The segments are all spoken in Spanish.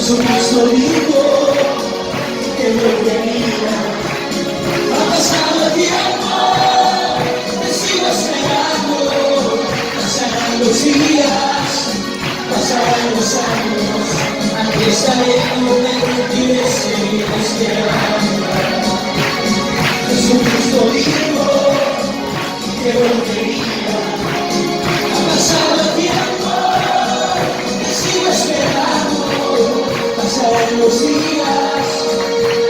Jesucristo dijo que volvería. Ha pasado el tiempo, te sigo esperando. Pasarán los días, pasarán los años. Aquí estaré, no me retiré, seguiré esperando. Jesucristo dijo que volvería. Ha pasado el tiempo, te sigo esperando. Pasarán los días,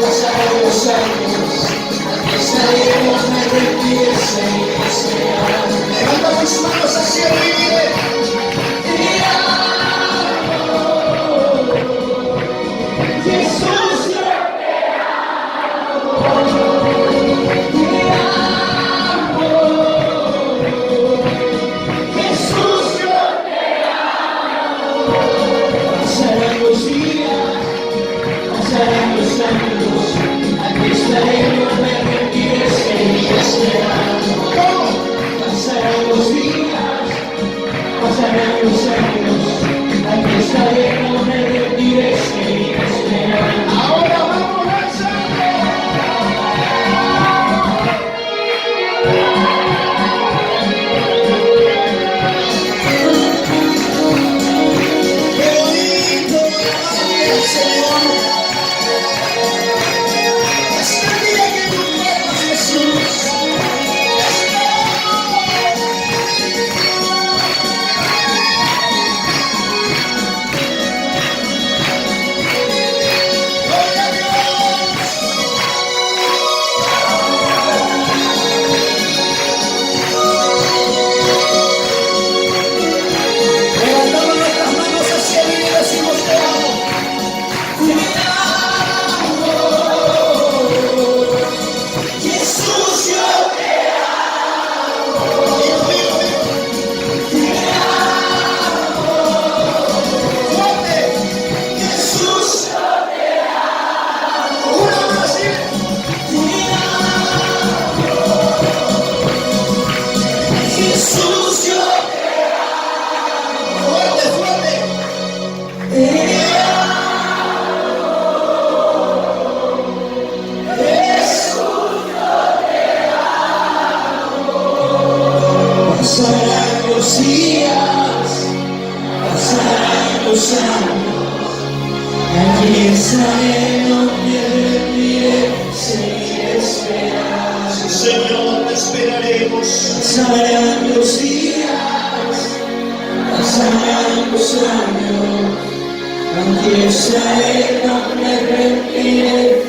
pasarán los años, aquí estaremos, me retiré, seguiré esperando. Levanta tus manos hacia arriba. Te amo, Jesús, yo te amo. Te amo, Jesús, yo te amo. Pasarán los días, pasarán los años, aquí estaremos, me retiré, seguiré esperando. Pasarán los días, pasarán los años, aquí estaremos, me retiré, seguiré esperando. Ahora vamos a pasarán los días, pasarán los años, aquí estaré, no me retiré, seguiré esperando. Señor, te esperaremos. Pasarán los días, pasarán los años, aquí estaré, no me retiré.